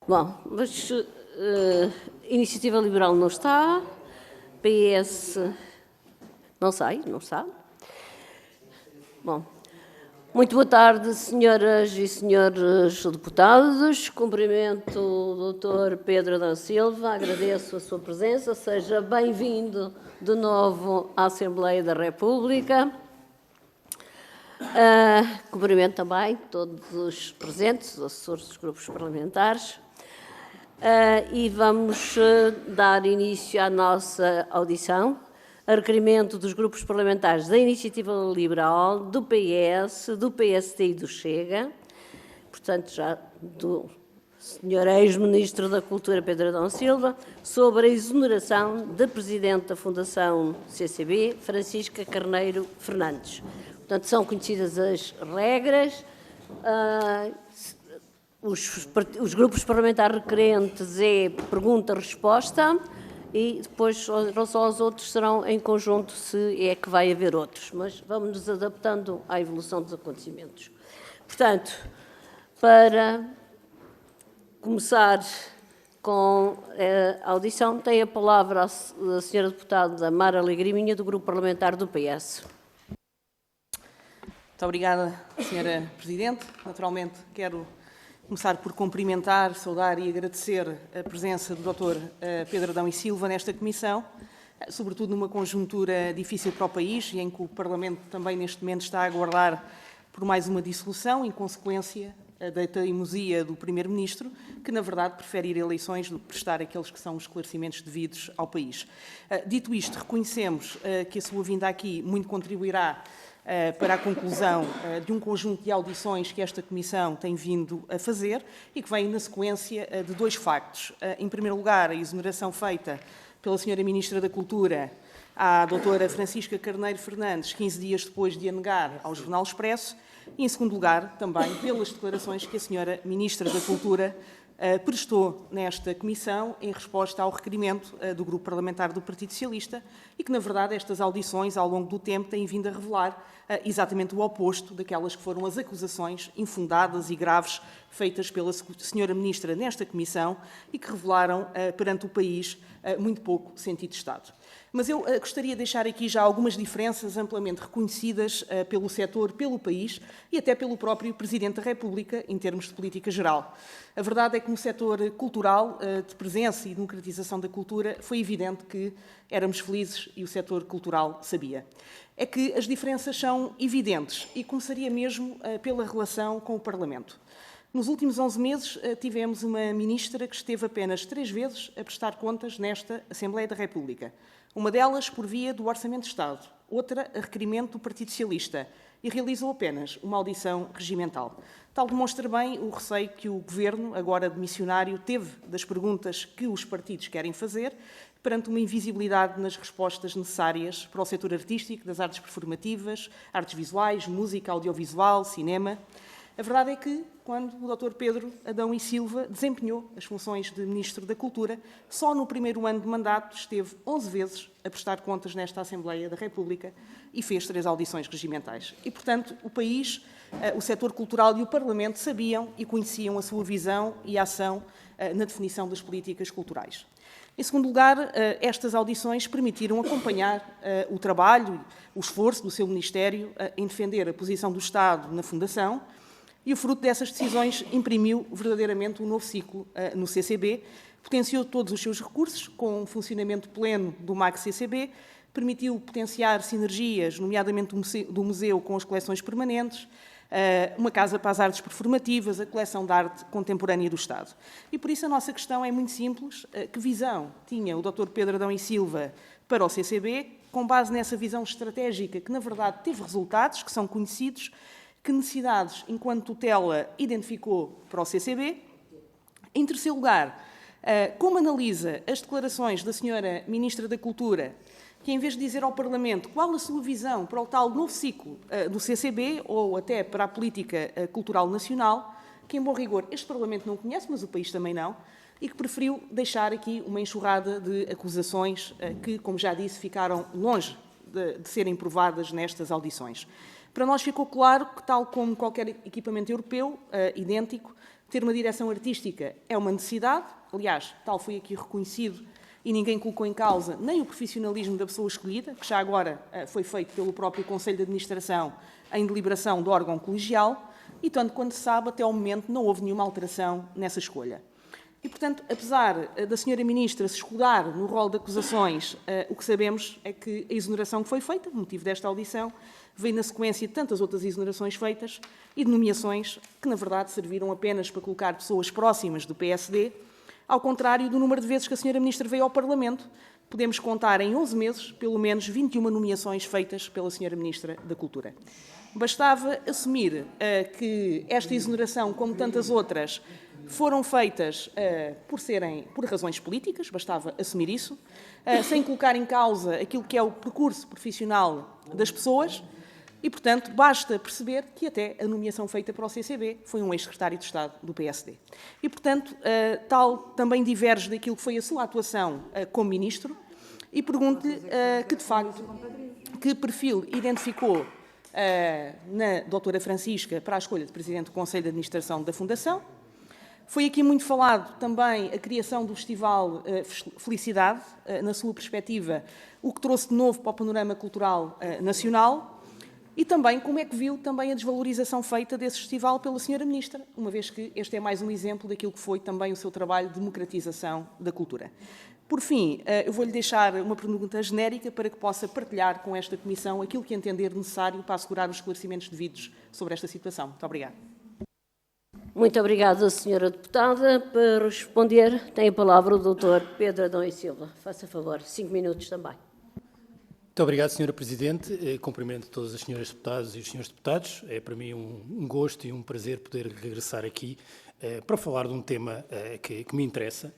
Bom, mas Iniciativa Liberal não está, PS não está. Bom, muito boa tarde, senhoras e senhores deputados. Cumprimento o Dr. Pedro Adão Silva, agradeço a sua presença, seja bem-vindo de novo à Assembleia da República. Cumprimento também todos os presentes, os assessores dos grupos parlamentares. E vamos dar início à nossa audição, a requerimento dos grupos parlamentares da Iniciativa Liberal, do PS, do PST e do Chega, portanto já do Sr. ex-Ministro da Cultura, Pedro Adão Silva, sobre a exoneração da Presidente da Fundação CCB, Francisca Carneiro Fernandes. Portanto, são conhecidas as regras. Os grupos parlamentares requerentes é pergunta-resposta e depois só os outros serão em conjunto se é que vai haver outros, mas vamos nos adaptando à evolução dos acontecimentos. Portanto, para começar com a audição, tem a palavra a senhora deputada Mara Alegriminha, do grupo parlamentar do PS. Muito obrigada, senhora Presidente. Naturalmente, quero começar por cumprimentar, saudar e agradecer a presença do Dr. Pedro Adão e Silva nesta comissão, sobretudo numa conjuntura difícil para o país e em que o Parlamento também neste momento está a aguardar por mais uma dissolução, em consequência da teimosia do Primeiro-Ministro, que na verdade prefere ir a eleições do que prestar aqueles que são os esclarecimentos devidos ao país. Dito isto, reconhecemos que a sua vinda aqui muito contribuirá para a conclusão de um conjunto de audições que esta Comissão tem vindo a fazer e que vem na sequência de dois factos. Em primeiro lugar, a exoneração feita pela Sra. Ministra da Cultura à Dra. Francisca Carneiro Fernandes, 15 dias depois de a negar ao Jornal Expresso, e em segundo lugar, também pelas declarações que a Sra. Ministra da Cultura prestou nesta Comissão em resposta ao requerimento do Grupo Parlamentar do Partido Socialista e que, na verdade, estas audições, ao longo do tempo, têm vindo a revelar exatamente o oposto daquelas que foram as acusações infundadas e graves feitas pela Sra. Ministra nesta Comissão e que revelaram perante o país muito pouco sentido de Estado. Mas eu gostaria de deixar aqui já algumas diferenças amplamente reconhecidas pelo setor, pelo país e até pelo próprio Presidente da República, em termos de política geral. A verdade é que no setor cultural, de presença e democratização da cultura, foi evidente que éramos felizes e o setor cultural sabia. É que as diferenças são evidentes e começaria mesmo pela relação com o Parlamento. Nos últimos 11 meses, tivemos uma ministra que esteve apenas 3 vezes a prestar contas nesta Assembleia da República. Uma delas por via do Orçamento de Estado, outra a requerimento do Partido Socialista, e realizou apenas uma audição regimental. Tal demonstra bem o receio que o Governo, agora demissionário, teve das perguntas que os partidos querem fazer, perante uma invisibilidade nas respostas necessárias para o setor artístico, das artes performativas, artes visuais, música, audiovisual, cinema. A verdade é que, quando o Dr. Pedro Adão e Silva desempenhou as funções de Ministro da Cultura, só no primeiro ano de mandato esteve 11 vezes a prestar contas nesta Assembleia da República e fez 3 audições regimentais. E, portanto, o país, o setor cultural e o Parlamento sabiam e conheciam a sua visão e ação na definição das políticas culturais. Em segundo lugar, estas audições permitiram acompanhar o trabalho, o esforço do seu Ministério em defender a posição do Estado na Fundação. E o fruto dessas decisões imprimiu verdadeiramente um novo ciclo no CCB, potenciou todos os seus recursos com um funcionamento pleno do MAC-CCB, permitiu potenciar sinergias, nomeadamente do museu com as coleções permanentes, uma casa para as artes performativas, a coleção de arte contemporânea do Estado. E por isso a nossa questão é muito simples. Que visão tinha o Dr. Pedro Adão e Silva para o CCB, com base nessa visão estratégica que, na verdade, teve resultados, que são conhecidos, que necessidades, enquanto tutela, identificou para o CCB? Em terceiro lugar, como analisa as declarações da Sra. Ministra da Cultura, que em vez de dizer ao Parlamento qual a sua visão para o tal novo ciclo do CCB, ou até para a política cultural nacional, que em bom rigor este Parlamento não conhece, mas o país também não, e que preferiu deixar aqui uma enxurrada de acusações que, como já disse, ficaram longe de serem provadas nestas audições. Para nós ficou claro que, tal como qualquer equipamento europeu idêntico, ter uma direção artística é uma necessidade, aliás, tal foi aqui reconhecido e ninguém colocou em causa nem o profissionalismo da pessoa escolhida, que já agora foi feito pelo próprio Conselho de Administração em deliberação do órgão colegial, e tanto quanto se sabe, até ao momento não houve nenhuma alteração nessa escolha. E, portanto, apesar da Sra. Ministra se escudar no rol de acusações, o que sabemos é que a exoneração que foi feita, motivo desta audição, veio na sequência de tantas outras exonerações feitas e de nomeações que, na verdade, serviram apenas para colocar pessoas próximas do PSD, ao contrário do número de vezes que a Sra. Ministra veio ao Parlamento. Podemos contar em 11 meses, pelo menos 21 nomeações feitas pela Sra. Ministra da Cultura. Bastava assumir que esta exoneração, como tantas outras, foram feitas por razões políticas, bastava assumir isso, sem colocar em causa aquilo que é o percurso profissional das pessoas e, portanto, basta perceber que até a nomeação feita para o CCB foi um ex-secretário de Estado do PSD. E, portanto, tal também diverge daquilo que foi a sua atuação como Ministro e pergunto-lhe que, de facto, que perfil identificou na doutora Francisca para a escolha de Presidente do Conselho de Administração da Fundação. Foi aqui muito falado também a criação do Festival Felicidade, na sua perspectiva, o que trouxe de novo para o panorama cultural nacional, e também como é que viu também a desvalorização feita desse festival pela Sra. Ministra, uma vez que este é mais um exemplo daquilo que foi também o seu trabalho de democratização da cultura. Por fim, eu vou-lhe deixar uma pergunta genérica para que possa partilhar com esta Comissão aquilo que entender necessário para assegurar os esclarecimentos devidos sobre esta situação. Muito obrigada. Muito obrigada, Sra. Deputada. Para responder, tem a palavra o Dr. Pedro Adão e Silva. Faça favor, 5 minutos também. Muito obrigado, Sra. Presidente. Cumprimento todas as senhoras deputadas e os senhores deputados. É para mim um gosto e um prazer poder regressar aqui para falar de um tema que me interessa.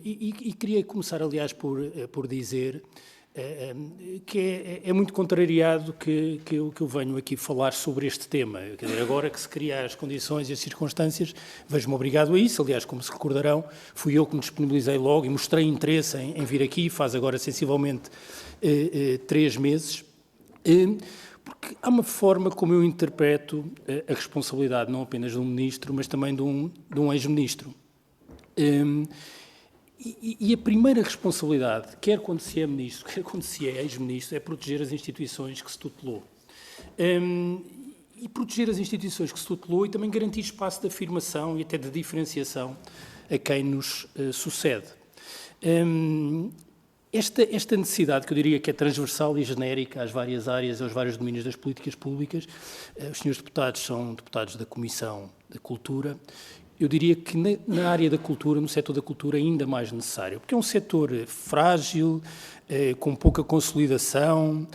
E queria começar, aliás, por dizer que é muito contrariado que eu venho aqui falar sobre este tema. Quer dizer, agora que se criam as condições e as circunstâncias, vejo-me obrigado a isso. Aliás, como se recordarão, fui eu que me disponibilizei logo e mostrei interesse em vir aqui, faz agora sensivelmente 3 meses, porque há uma forma como eu interpreto a responsabilidade não apenas de um ministro, mas também de um ex-ministro. E a primeira responsabilidade, quer quando se é ministro, quer quando se é ex-ministro, é proteger as instituições que se tutelou. E proteger as instituições que se tutelou e também garantir espaço de afirmação e até de diferenciação a quem nos sucede. Esta necessidade, que eu diria que é transversal e genérica às várias áreas, aos vários domínios das políticas públicas, os senhores deputados são deputados da Comissão da Cultura. Eu diria que na área da cultura, no setor da cultura, é ainda mais necessário, porque é um setor frágil, com pouca consolidação,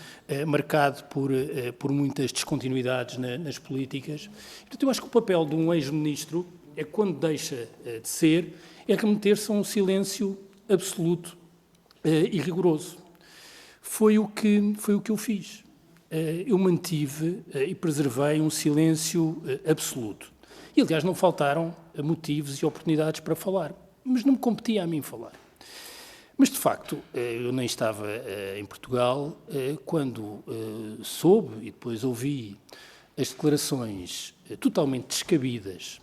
marcado por muitas descontinuidades nas políticas. Portanto, eu acho que o papel de um ex-ministro é, quando deixa de ser, é remeter-se a um silêncio absoluto e rigoroso. Foi o que eu fiz. Eu mantive e preservei um silêncio absoluto. E, aliás, não faltaram motivos e oportunidades para falar, mas não me competia a mim falar. Mas, de facto, eu nem estava em Portugal quando soube e depois ouvi as declarações totalmente descabidas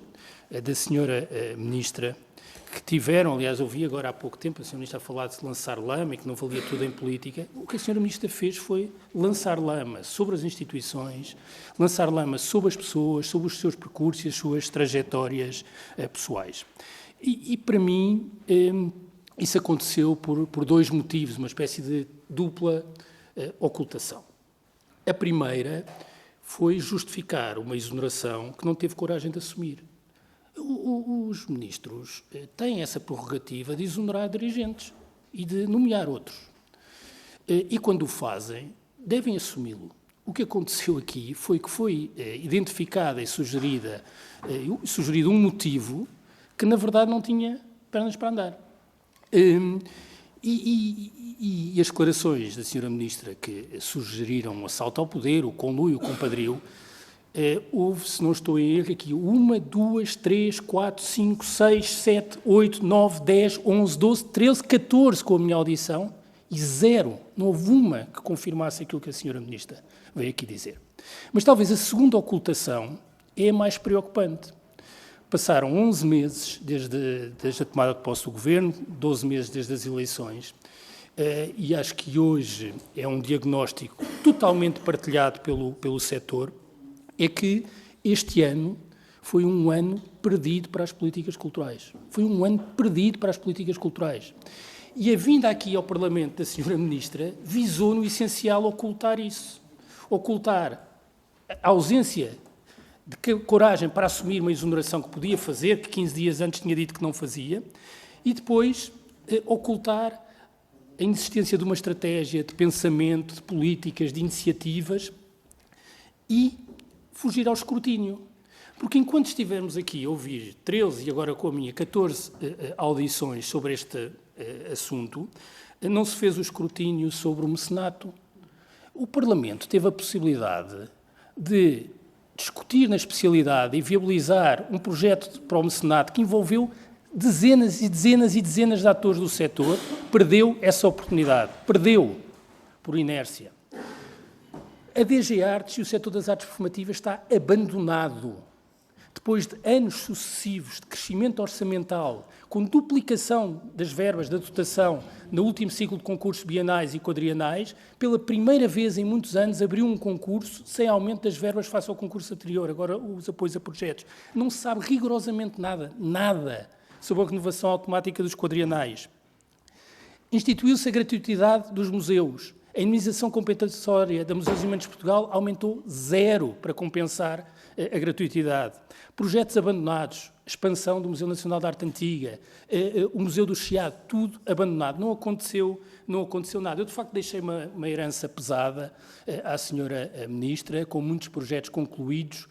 da senhora Ministra, que tiveram, aliás, ouvi agora há pouco tempo a senhora Ministra a falar de lançar lama e que não valia tudo em política. O que a senhora Ministra fez foi lançar lama sobre as instituições, lançar lama sobre as pessoas, sobre os seus percursos e as suas trajetórias pessoais. E para mim, isso aconteceu por 2 motivos, uma espécie de dupla ocultação. A primeira foi justificar uma exoneração que não teve coragem de assumir. Os ministros têm essa prerrogativa de exonerar dirigentes e de nomear outros. E quando o fazem, devem assumi-lo. O que aconteceu aqui foi que foi identificada e sugerido um motivo que, na verdade, não tinha pernas para andar. E as declarações da senhora Ministra que sugeriram um assalto ao poder, o conluio, o compadrio, houve, se não estou em erro, aqui 1, 2, 3, 4, 5, 6, 7, 8, 9, 10, 11, 12, 13, 14 com a minha audição e 0. Não houve uma que confirmasse aquilo que a senhora Ministra veio aqui dizer. Mas talvez a segunda ocultação é a mais preocupante, passaram 11 meses desde a tomada de posse do Governo, 12 meses desde as eleições, e acho que hoje é um diagnóstico totalmente partilhado pelo setor, é que este ano foi um ano perdido para as políticas culturais. Foi um ano perdido para as políticas culturais. E a vinda aqui ao Parlamento da Sra. Ministra visou, no essencial, ocultar isso. Ocultar a ausência de coragem para assumir uma exoneração que podia fazer, que 15 dias antes tinha dito que não fazia, e depois ocultar a inexistência de uma estratégia de pensamento, de políticas, de iniciativas e fugir ao escrutínio. Porque enquanto estivermos aqui a ouvir 13 e agora com a minha 14 audições sobre este assunto, não se fez o escrutínio sobre o mecenato. O Parlamento teve a possibilidade de discutir na especialidade e viabilizar um projeto para o mecenato que envolveu dezenas e dezenas e dezenas de atores do setor, perdeu essa oportunidade. Perdeu, por inércia. A DG Artes e o setor das artes performativas está abandonado. Depois de anos sucessivos de crescimento orçamental, com duplicação das verbas da dotação no último ciclo de concursos bienais e quadrienais, pela primeira vez em muitos anos abriu um concurso sem aumento das verbas face ao concurso anterior, agora os apoios a projetos. Não se sabe rigorosamente nada sobre a renovação automática dos quadrienais. Instituiu-se a gratuitidade dos museus. A indemnização compensatória da Museus e Monumentos de Portugal aumentou 0 para compensar a gratuitidade. Projetos abandonados, expansão do Museu Nacional de Arte Antiga, o Museu do Chiado, tudo abandonado. Não aconteceu nada. Eu, de facto, deixei uma herança pesada à senhora Ministra, com muitos projetos concluídos,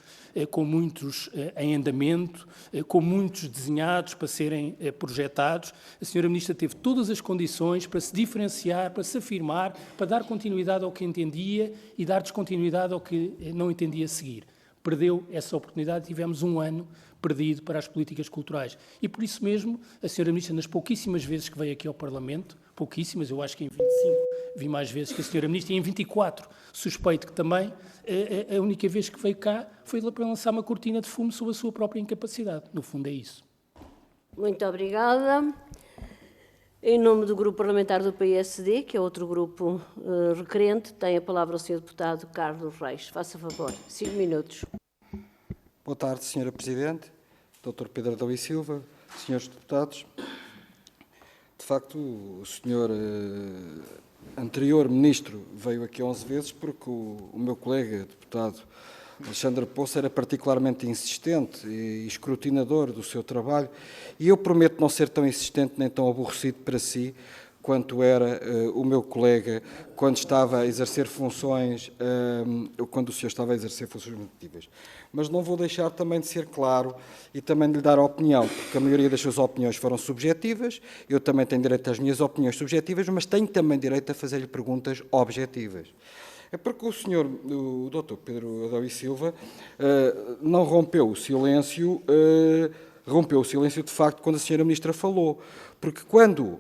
com muitos em andamento, com muitos desenhados para serem projetados. A senhora Ministra teve todas as condições para se diferenciar, para se afirmar, para dar continuidade ao que entendia e dar descontinuidade ao que não entendia seguir. Perdeu essa oportunidade, tivemos um ano perdido para as políticas culturais. E por isso mesmo, a senhora Ministra, nas pouquíssimas vezes que veio aqui ao Parlamento, pouquíssimas, eu acho que em 25 vi mais vezes que a senhora Ministra, e em 24 suspeito que também, a única vez que veio cá foi para lançar uma cortina de fumo sobre a sua própria incapacidade. No fundo é isso. Muito obrigada. Em nome do Grupo Parlamentar do PSD, que é outro grupo requerente, tem a palavra o Sr. Deputado Carlos Reis. Faça favor, 5 minutos. Boa tarde, Sra. Presidente, Dr. Pedro Adão e Silva, Srs. Deputados. De facto, o Sr. anterior Ministro veio aqui 11 vezes porque o meu colega, deputado Alexandre Poço, era particularmente insistente e escrutinador do seu trabalho, e eu prometo não ser tão insistente nem tão aborrecido para si quanto era o meu colega quando estava a exercer funções, quando o senhor estava a exercer funções motivas. Mas não vou deixar também de ser claro e também de lhe dar opinião, porque a maioria das suas opiniões foram subjetivas, eu também tenho direito às minhas opiniões subjetivas, mas tenho também direito a fazer-lhe perguntas objetivas. É porque o senhor, o Dr. Pedro Adão e Silva, não rompeu o silêncio, de facto quando a senhora Ministra falou, porque quando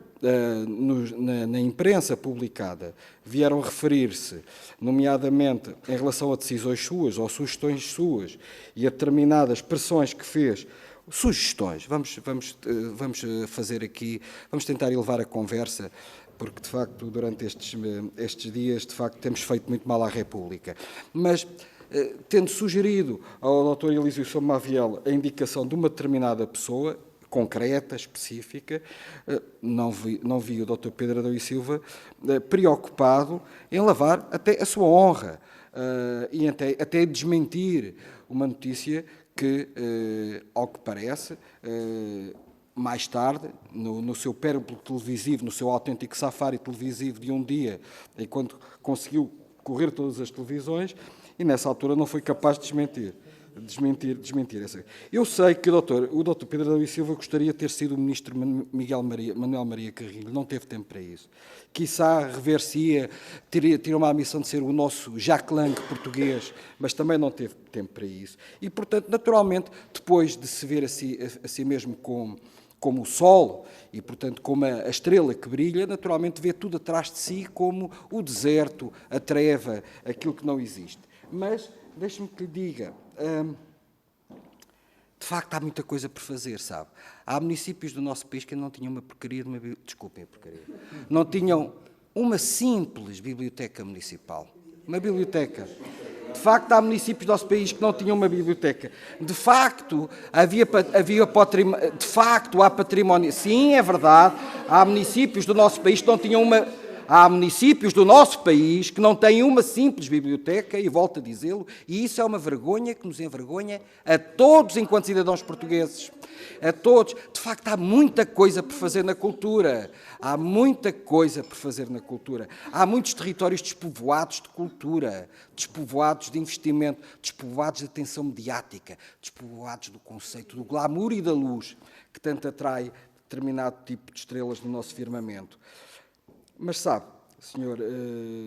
na imprensa publicada vieram referir-se, nomeadamente em relação a decisões suas ou sugestões suas e a determinadas pressões que fez, sugestões, vamos fazer aqui, vamos tentar elevar a conversa, porque, de facto, durante estes dias, de facto, temos feito muito mal à República. Mas, tendo sugerido ao Dr. Elísio Somaviel a indicação de uma determinada pessoa, concreta, específica, não vi o Dr. Pedro Adão e Silva preocupado em lavar até a sua honra e até desmentir uma notícia que, ao que parece, mais tarde, no seu périplo televisivo, no seu autêntico safari televisivo de um dia, enquanto conseguiu correr todas as televisões, e nessa altura não foi capaz de desmentir essa. Eu sei que o Dr. Pedro Adão e Silva gostaria de ter sido o Ministro Manuel Maria Carrilho, não teve tempo para isso. Quiçá rever-se-ia, teria uma missão de ser o nosso Jacques Lang português, mas também não teve tempo para isso. E, portanto, naturalmente, depois de se ver a si mesmo como o sol e, portanto, como a estrela que brilha, naturalmente vê tudo atrás de si como o deserto, a treva, aquilo que não existe. Mas, deixe-me que lhe diga, De facto, há muita coisa por fazer, sabe? Há municípios do nosso país que não tinham uma porcaria de uma... Desculpem a porcaria. Não tinham uma simples biblioteca municipal. Uma biblioteca. De facto, há municípios do nosso país que não tinham uma biblioteca. De facto, de facto, há património. Sim, é verdade. Há municípios do nosso país que não tinham uma... Há municípios do nosso país que não têm uma simples biblioteca, e volto a dizê-lo, e isso é uma vergonha que nos envergonha a todos enquanto cidadãos portugueses. A todos. De facto, há muita coisa por fazer na cultura. Há muita coisa por fazer na cultura. Há muitos territórios despovoados de cultura, despovoados de investimento, despovoados de atenção mediática, despovoados do conceito do glamour e da luz, que tanto atrai determinado tipo de estrelas no nosso firmamento. Mas sabe, Sr.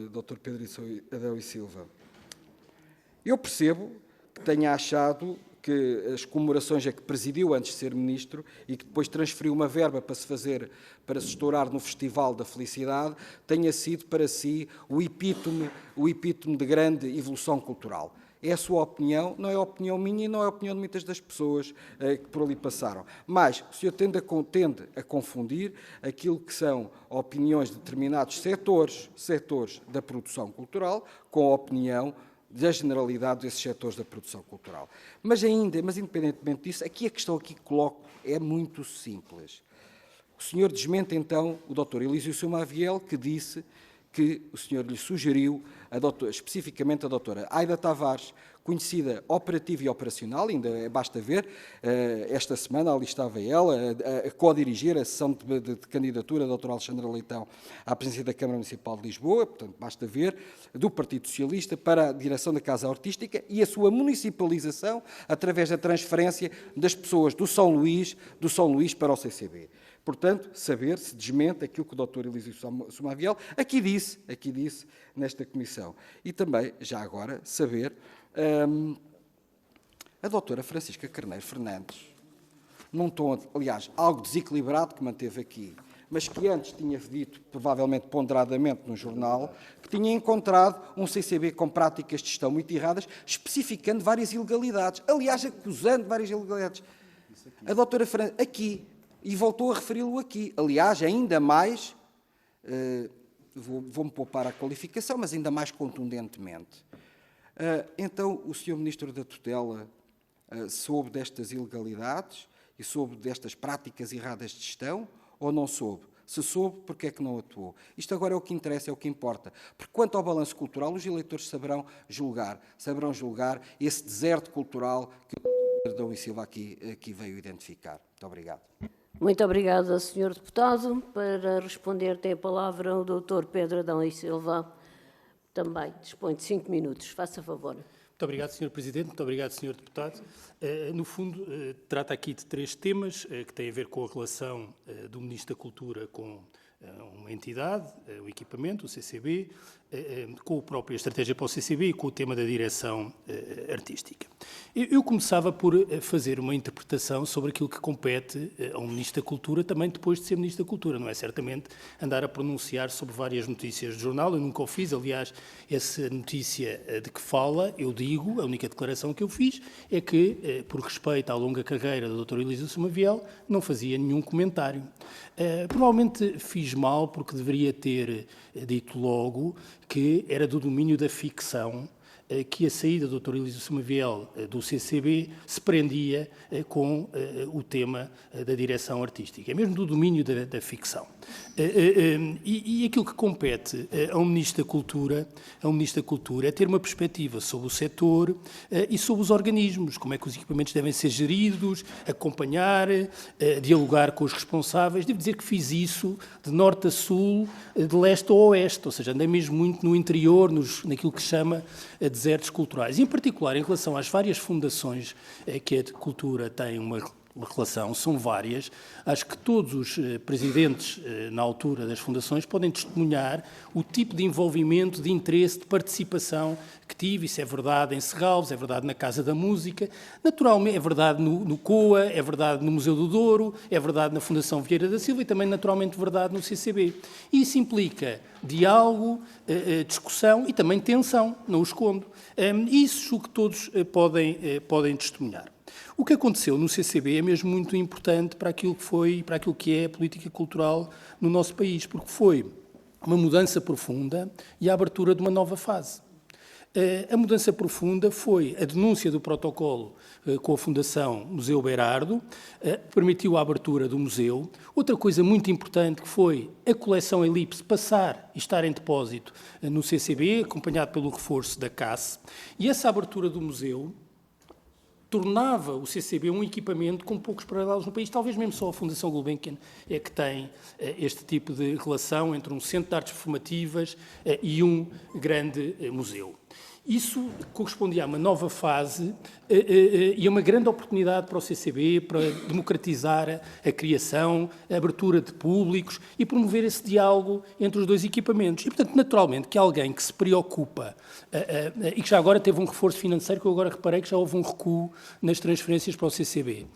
Dr. Pedro Adão e Silva, eu percebo que tenha achado que as comemorações a que presidiu antes de ser ministro e que depois transferiu uma verba para se estourar no Festival da Felicidade, tenha sido para si o epítome de grande evolução cultural. É a sua opinião, não é a opinião minha e não é a opinião de muitas das pessoas que por ali passaram. Mas o senhor tende a confundir aquilo que são opiniões de determinados setores da produção cultural com a opinião da generalidade desses setores da produção cultural. Mas independentemente disso, aqui a questão que coloco é muito simples. O senhor desmente então o Dr. Elísio Sumaviel, que disse que o senhor lhe sugeriu, especificamente a doutora Aida Tavares, conhecida operativa e operacional, ainda basta ver, esta semana ali estava ela a co-dirigir a sessão de candidatura da Dra. Alexandra Leitão à presidência da Câmara Municipal de Lisboa, portanto basta ver, do Partido Socialista para a direção da Casa Artística e a sua municipalização através da transferência das pessoas do São Luís para o CCB. Portanto, saber se desmente aquilo que o Dr. Elísio Sumaviel aqui disse nesta comissão. E também, já agora, saber a doutora Francisca Carneiro Fernandes, num tom, aliás, algo desequilibrado que manteve aqui, mas que antes tinha dito, provavelmente ponderadamente no jornal, que tinha encontrado um CCB com práticas de gestão muito erradas, especificando várias ilegalidades, aliás, acusando várias ilegalidades. A doutora Fernandes, aqui, e voltou a referi-lo aqui. Aliás, ainda mais, vou-me poupar a qualificação, mas ainda mais contundentemente. Então, o Sr. Ministro da Tutela soube destas ilegalidades e soube destas práticas erradas de gestão ou não soube? Se soube, porque é que não atuou? Isto agora é o que interessa, é o que importa. Porque quanto ao balanço cultural, os eleitores saberão julgar esse deserto cultural que o Dr. Adão e Silva aqui veio identificar. Muito obrigado. Muito obrigada, Sr. Deputado. Para responder tem a palavra o Dr. Pedro Adão e Silva. Também dispõe de 5 minutos. Faça favor. Muito obrigado, Sr. Presidente. Muito obrigado, Sr. Deputado. No fundo, trata aqui de 3 temas que têm a ver com a relação do Ministro da Cultura com uma entidade, o equipamento, o CCB, com a própria estratégia para o CCB e com o tema da direção artística. Eu começava por fazer uma interpretação sobre aquilo que compete ao Ministro da Cultura, também depois de ser Ministro da Cultura. Não é certamente andar a pronunciar sobre várias notícias de jornal, eu nunca o fiz, aliás, essa notícia de que fala, eu digo, a única declaração que eu fiz é que, por respeito à longa carreira do Dr. Elísio Sumaviel, não fazia nenhum comentário. Provavelmente fiz mal porque deveria ter dito logo que era do domínio da ficção que a saída do Dr. Elísio Sumaviel do CCB se prendia com o tema da direção artística, mesmo do domínio da ficção. E aquilo que compete ao Ministro da Cultura é ter uma perspectiva sobre o setor e sobre os organismos, como é que os equipamentos devem ser geridos, acompanhar, dialogar com os responsáveis. Devo dizer que fiz isso de norte a sul, de leste a oeste, ou seja, andei mesmo muito no interior, naquilo que se chama desertos culturais. E, em particular, em relação às várias fundações que a cultura tem uma relação, são várias. Acho que todos os presidentes, na altura das fundações, podem testemunhar o tipo de envolvimento, de interesse, de participação que tive. Isso é verdade em Serralves, é verdade na Casa da Música, naturalmente é verdade no COA, é verdade no Museu do Douro, é verdade na Fundação Vieira da Silva e também, naturalmente, verdade no CCB. E isso implica diálogo, discussão e também tensão, não o escondo. Isso que todos podem testemunhar. O que aconteceu no CCB é mesmo muito importante para aquilo que foi, para aquilo que é a política cultural no nosso país, porque foi uma mudança profunda e a abertura de uma nova fase. A mudança profunda foi a denúncia do protocolo com a Fundação Museu Berardo, permitiu a abertura do museu. Outra coisa muito importante que foi a coleção Elipse passar e estar em depósito no CCB, acompanhado pelo reforço da CAS, e essa abertura do museu tornava o CCB um equipamento com poucos paralelos no país. Talvez mesmo só a Fundação Gulbenkian é que tem este tipo de relação entre um centro de artes formativas e um grande museu. Isso correspondia a uma nova fase e a uma grande oportunidade para o CCB, para democratizar a criação, a abertura de públicos e promover esse diálogo entre os dois equipamentos. E, portanto, naturalmente, que alguém que se preocupa e que já agora teve um reforço financeiro, que eu agora reparei que já houve um recuo nas transferências para o CCB.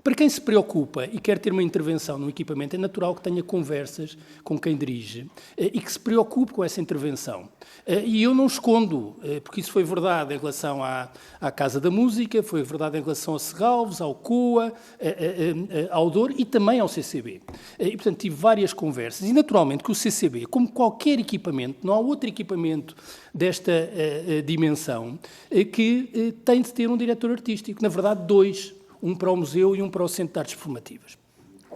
Para quem se preocupa e quer ter uma intervenção no equipamento, é natural que tenha conversas com quem dirige e que se preocupe com essa intervenção. E eu não escondo, porque isso foi verdade em relação à Casa da Música, foi verdade em relação a Serralves, ao COA, ao DOR e também ao CCB. E, portanto, tive várias conversas. E, naturalmente, que o CCB, como qualquer equipamento, não há outro equipamento desta dimensão, que tem de ter um diretor artístico. Na verdade, dois. Um para o museu e um para o Centro de Artes Formativas.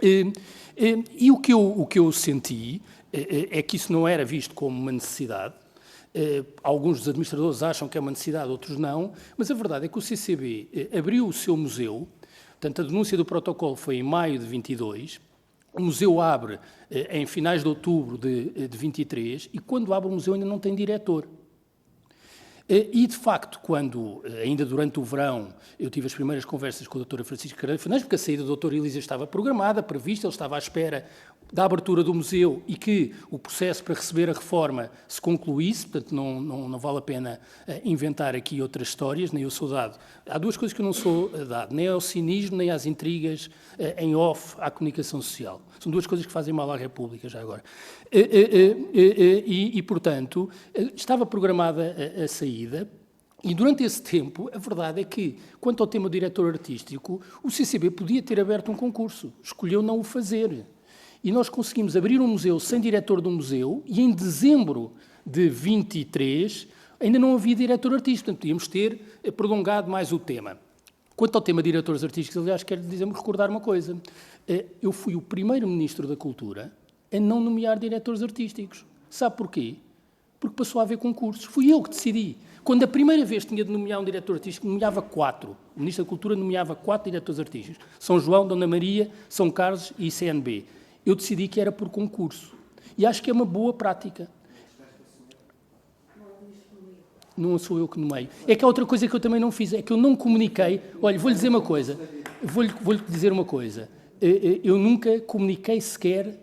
E o que eu senti é que isso não era visto como uma necessidade. Alguns dos administradores acham que é uma necessidade, outros não, mas a verdade é que o CCB abriu o seu museu, portanto a denúncia do protocolo foi em maio de 22, o museu abre em finais de outubro de 23 e quando abre o museu ainda não tem diretor. E, de facto, quando, ainda durante o verão, eu tive as primeiras conversas com a doutora Francisca Carneiro Fernandes, porque a saída do doutor Elísio estava programada, prevista, ele estava à espera da abertura do museu e que o processo para receber a reforma se concluísse, portanto não vale a pena inventar aqui outras histórias, nem eu sou dado. Há duas coisas que eu não sou dado, nem ao cinismo, nem às intrigas em off à comunicação social. São duas coisas que fazem mal à República, já agora. Portanto, estava programada a saída. E durante esse tempo, a verdade é que, quanto ao tema do diretor artístico, o CCB podia ter aberto um concurso, escolheu não o fazer. E nós conseguimos abrir um museu sem diretor do museu e em dezembro de 23 ainda não havia diretor artístico, portanto podíamos ter prolongado mais o tema. Quanto ao tema de diretores artísticos, aliás, quero recordar uma coisa. Eu fui o primeiro Ministro da Cultura a não nomear diretores artísticos. Sabe porquê? Porque passou a haver concursos. Fui eu que decidi. Quando a primeira vez tinha de nomear um diretor artístico, nomeava 4. O Ministro da Cultura nomeava 4 diretores artísticos. São João, Dona Maria, São Carlos e CNB. Eu decidi que era por concurso. E acho que é uma boa prática. Não sou eu que nomeio. É que há outra coisa que eu também não fiz, é que eu não comuniquei. Olha, vou-lhe dizer uma coisa. Vou-lhe dizer uma coisa. Eu nunca comuniquei sequer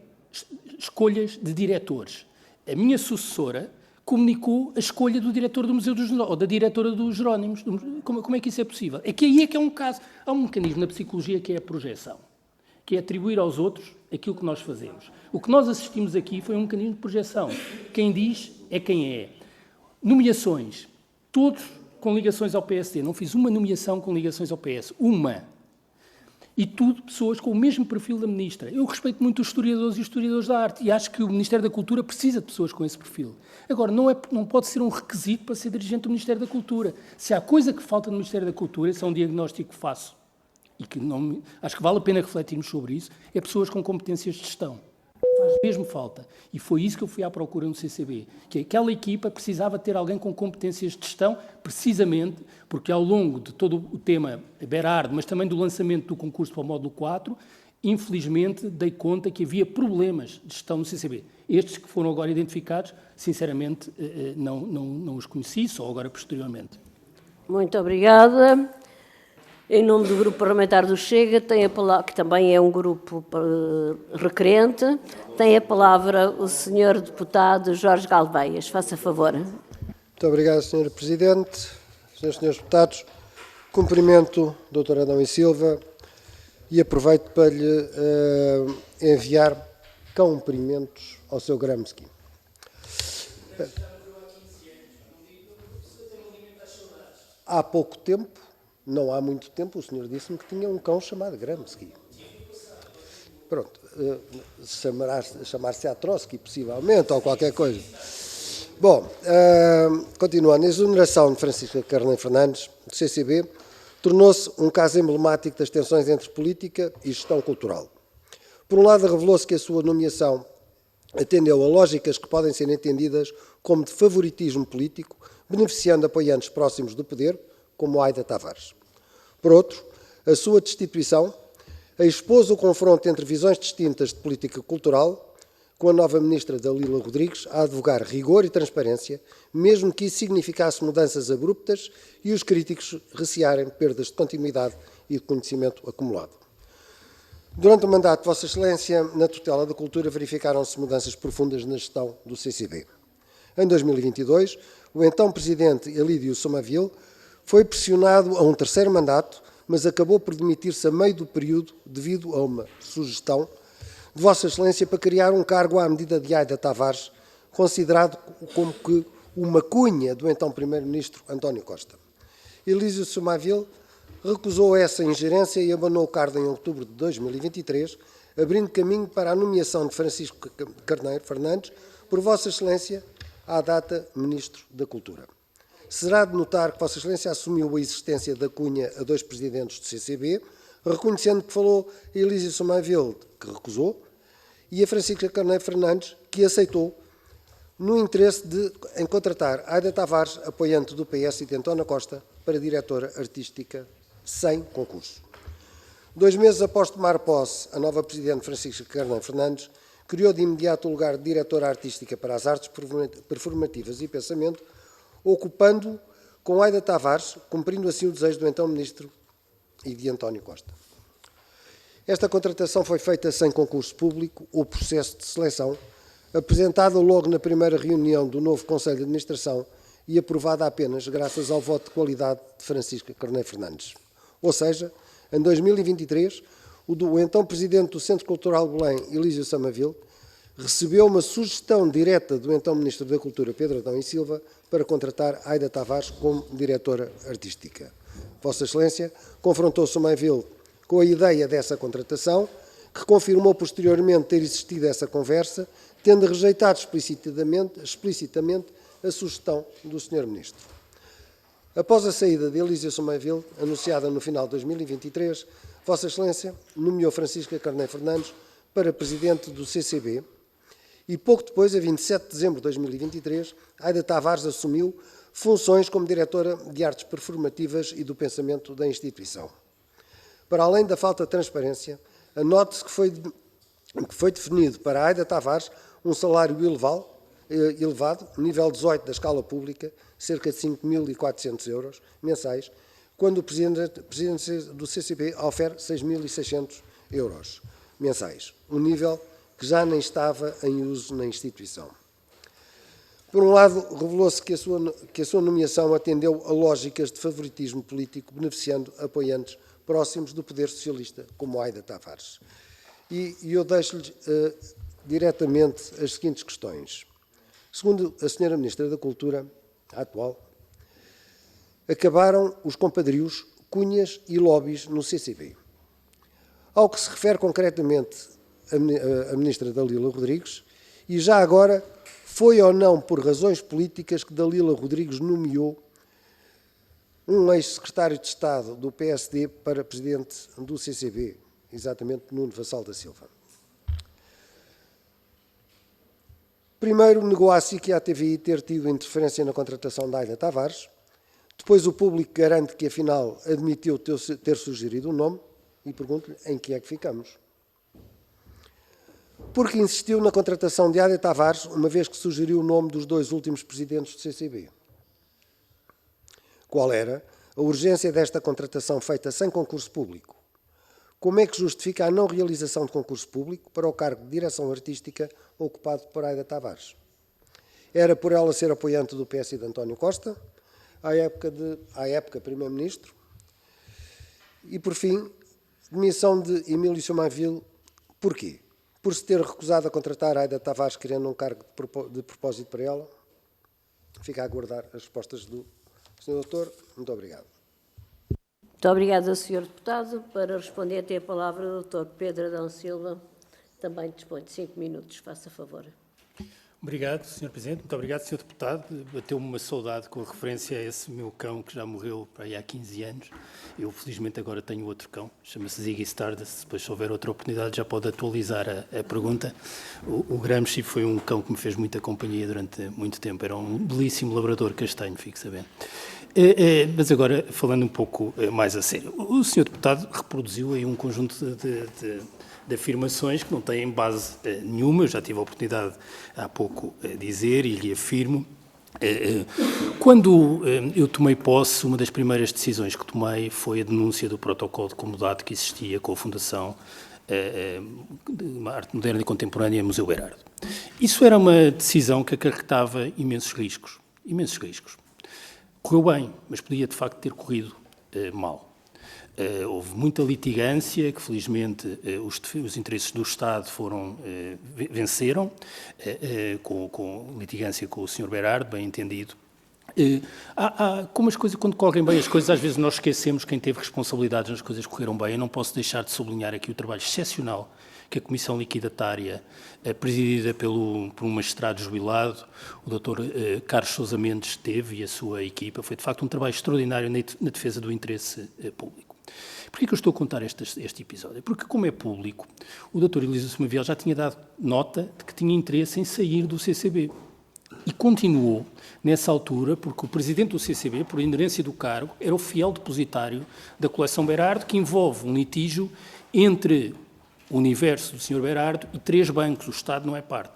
escolhas de diretores. A minha sucessora comunicou a escolha do diretor do Museu dos Jerónimos, ou da diretora dos Jerónimos. Como é que isso é possível? É que aí é que é um caso. Há um mecanismo na psicologia que é a projeção, que é atribuir aos outros aquilo que nós fazemos. O que nós assistimos aqui foi um mecanismo de projeção. Quem diz é quem é. Nomeações. Todos com ligações ao PSD. Não fiz uma nomeação com ligações ao PS. Uma. E tudo pessoas com o mesmo perfil da Ministra. Eu respeito muito os historiadores e os historiadores da arte e acho que o Ministério da Cultura precisa de pessoas com esse perfil. Agora, não pode ser um requisito para ser dirigente do Ministério da Cultura. Se há coisa que falta no Ministério da Cultura, esse é um diagnóstico que faço, e que acho que vale a pena refletirmos sobre isso, é pessoas com competências de gestão. Faz mesmo falta. E foi isso que eu fui à procura no CCB, que aquela equipa precisava ter alguém com competências de gestão, precisamente porque ao longo de todo o tema Berardo, mas também do lançamento do concurso para o módulo 4, infelizmente dei conta que havia problemas de gestão no CCB. Estes que foram agora identificados, sinceramente, não os conheci, só agora posteriormente. Muito obrigada. Em nome do Grupo Parlamentar do Chega, tem a palavra, que também é um grupo requerente, tem a palavra o Sr. Deputado Jorge Galveias. Faça favor. Muito obrigado, Sr. Presidente. Senhoras e senhores deputados, cumprimento o Dr. Adão e Silva e aproveito para lhe enviar cumprimentos ao seu Gramsci. Há pouco tempo Não há muito tempo o senhor disse-me que tinha um cão chamado Gramsci. Pronto, chamar-se a Trotsky, possivelmente, ou qualquer coisa. Bom, continuando, a exoneração de Francisco Carneiro Fernandes, do CCB, tornou-se um caso emblemático das tensões entre política e gestão cultural. Por um lado, revelou-se que a sua nomeação atendeu a lógicas que podem ser entendidas como de favoritismo político, beneficiando apoiantes próximos do poder, como Aida Tavares. Por outro, a sua destituição expôs o confronto entre visões distintas de política cultural, com a nova ministra Dalila Rodrigues a advogar rigor e transparência, mesmo que isso significasse mudanças abruptas e os críticos recearem perdas de continuidade e de conhecimento acumulado. Durante o mandato de Vossa Excelência, na tutela da cultura, verificaram-se mudanças profundas na gestão do CCB. Em 2022, o então presidente Elídio Somaville foi pressionado a um terceiro mandato, mas acabou por demitir-se a meio do período devido a uma sugestão de Vossa Excelência para criar um cargo à medida de Aida Tavares, considerado como que uma cunha do então primeiro-ministro António Costa. Elídio Somaville recusou essa ingerência e abandonou o cargo em outubro de 2023, abrindo caminho para a nomeação de Francisco Carneiro Fernandes por Vossa Excelência à data Ministro da Cultura. Será de notar que Vossa Excelência assumiu a existência da cunha a dois presidentes do CCB, reconhecendo que falou a Elídio Somaville, que recusou, e a Francisca Carneiro Fernandes, que aceitou, no interesse em contratar Aida Tavares, apoiante do PS e de António Costa, para diretora artística sem concurso. 2 meses após tomar posse, a nova Presidente Francisca Carneiro Fernandes criou de imediato o lugar de diretora artística para as artes performativas e pensamento, ocupando com Aida Tavares, cumprindo assim o desejo do então Ministro e de António Costa. Esta contratação foi feita sem concurso público ou processo de seleção, apresentada logo na primeira reunião do novo Conselho de Administração e aprovada apenas graças ao voto de qualidade de Francisca Carneiro Fernandes. Ou seja, em 2023, o então Presidente do Centro Cultural de Belém, Elídio Somaville, recebeu uma sugestão direta do então Ministro da Cultura, Pedro Adão e Silva, para contratar Aida Tavares como diretora artística. Vossa Excelência confrontou Somaville com a ideia dessa contratação, que confirmou posteriormente ter existido essa conversa, tendo rejeitado explicitamente a sugestão do Sr. Ministro. Após a saída de Elídio Somaville, anunciada no final de 2023, Vossa Excelência nomeou Francisca Carneiro Fernandes para Presidente do CCB e pouco depois, a 27 de dezembro de 2023, Aida Tavares assumiu funções como Diretora de Artes Performativas e do Pensamento da instituição. Para além da falta de transparência, anote-se que foi definido para Aida Tavares um salário elevado, nível 18 da escala pública, cerca de 5.400 euros mensais, quando o Presidente do CCB ofere 6.600 euros mensais, um nível que já nem estava em uso na instituição. Por um lado, revelou-se que a sua nomeação atendeu a lógicas de favoritismo político, beneficiando apoiantes próximos do poder socialista, como Aida Tavares. E eu deixo-lhes diretamente as seguintes questões. Segundo a Sra. Ministra da Cultura, a atual, acabaram os compadrios, cunhas e lobbies no CCB. Ao que se refere concretamente a Ministra Dalila Rodrigues, e já agora, foi ou não por razões políticas que Dalila Rodrigues nomeou um ex-secretário de Estado do PSD para Presidente do CCB, exatamente Nuno Vassal da Silva. Primeiro, negou à SIC e à TVI ter tido interferência na contratação de Aida Tavares. Depois, o público garante que, afinal, admitiu ter sugerido um nome. E pergunto-lhe em que é que ficamos. Porque insistiu na contratação de Aida Tavares, uma vez que sugeriu o nome dos 2 últimos presidentes do CCB. Qual era a urgência desta contratação feita sem concurso público? Como é que justifica a não realização de concurso público para o cargo de direção artística ocupado por Aida Tavares? Era por ela ser apoiante do PS e de António Costa, à época Primeiro-Ministro, e, por fim, demissão de Emílio Somaville. Porquê? Por se ter recusado a contratar Aida Tavares, querendo um cargo de propósito para ela? Fica a aguardar as respostas do Sr. Doutor. Muito obrigado. Muito obrigada, Sr. Deputado. Para responder, tem a palavra o Dr. Pedro Adão Silva. Também dispõe de 5 minutos, faça favor. Obrigado, Sr. Presidente. Muito obrigado, Sr. Deputado. Bateu-me uma saudade com a referência a esse meu cão que já morreu para aí há 15 anos. Eu, felizmente, agora tenho outro cão, chama-se Ziggy Stardust. Depois, se houver outra oportunidade, já pode atualizar a pergunta. O Gramsci foi um cão que me fez muita companhia durante muito tempo. Era um belíssimo labrador castanho, fique sabendo. Mas agora, falando um pouco mais a sério, o Sr. Deputado reproduziu aí um conjunto de afirmações que não têm base nenhuma. Eu já tive a oportunidade há pouco dizer e lhe afirmo. Quando eu tomei posse, uma das primeiras decisões que tomei foi a denúncia do protocolo de comodato que existia com a Fundação de Arte Moderna e Contemporânea Museu Berardo. Isso era uma decisão que acarretava imensos riscos. Imensos riscos. Correu bem, mas podia de facto ter corrido mal. Houve muita litigância que, felizmente, os interesses do Estado venceram, com litigância com o Sr. Berardo, bem entendido. Como as coisas, quando correm bem as coisas, às vezes nós esquecemos quem teve responsabilidades nas coisas que correram bem. Eu não posso deixar de sublinhar aqui o trabalho excepcional que a Comissão Liquidatária, presidida por um magistrado jubilado, o Dr. Carlos Sousa Mendes, teve e a sua equipa. Foi, de facto, um trabalho extraordinário na defesa do interesse público. Porquê que eu estou a contar este episódio? Porque, como é público, o Dr. Elísio Somaviel já tinha dado nota de que tinha interesse em sair do CCB. E continuou nessa altura, porque o presidente do CCB, por inerência do cargo, era o fiel depositário da coleção Berardo, que envolve um litígio entre o universo do Sr. Berardo e 3 bancos. O Estado não é parte.